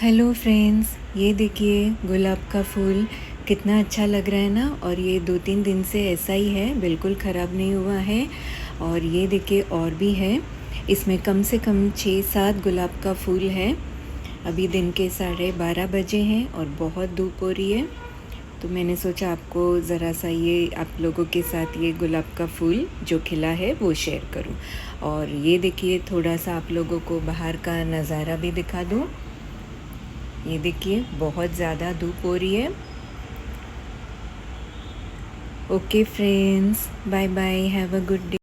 Hello friends, ये देखिए गुलाब का फूल कितना अच्छा लग रहा है ना। और ये 2-3 दिन से ऐसा ही है, बिल्कुल ख़राब नहीं हुआ है। और ये देखिए और भी है, इसमें कम से कम 6-7 गुलाब का फूल है। अभी दिन के 12:30 बजे हैं और बहुत धूप हो रही है, तो मैंने सोचा आपको ज़रा सा ये आप लोगों के साथ ये गुलाब का फूल जो खिला है वो शेयर करूं। और ये देखिए थोड़ा सा आप लोगों को बाहर का नज़ारा भी दिखा दूं। ये देखिए बहुत ज़्यादा धूप हो रही है। Okay friends, bye bye, have a good day.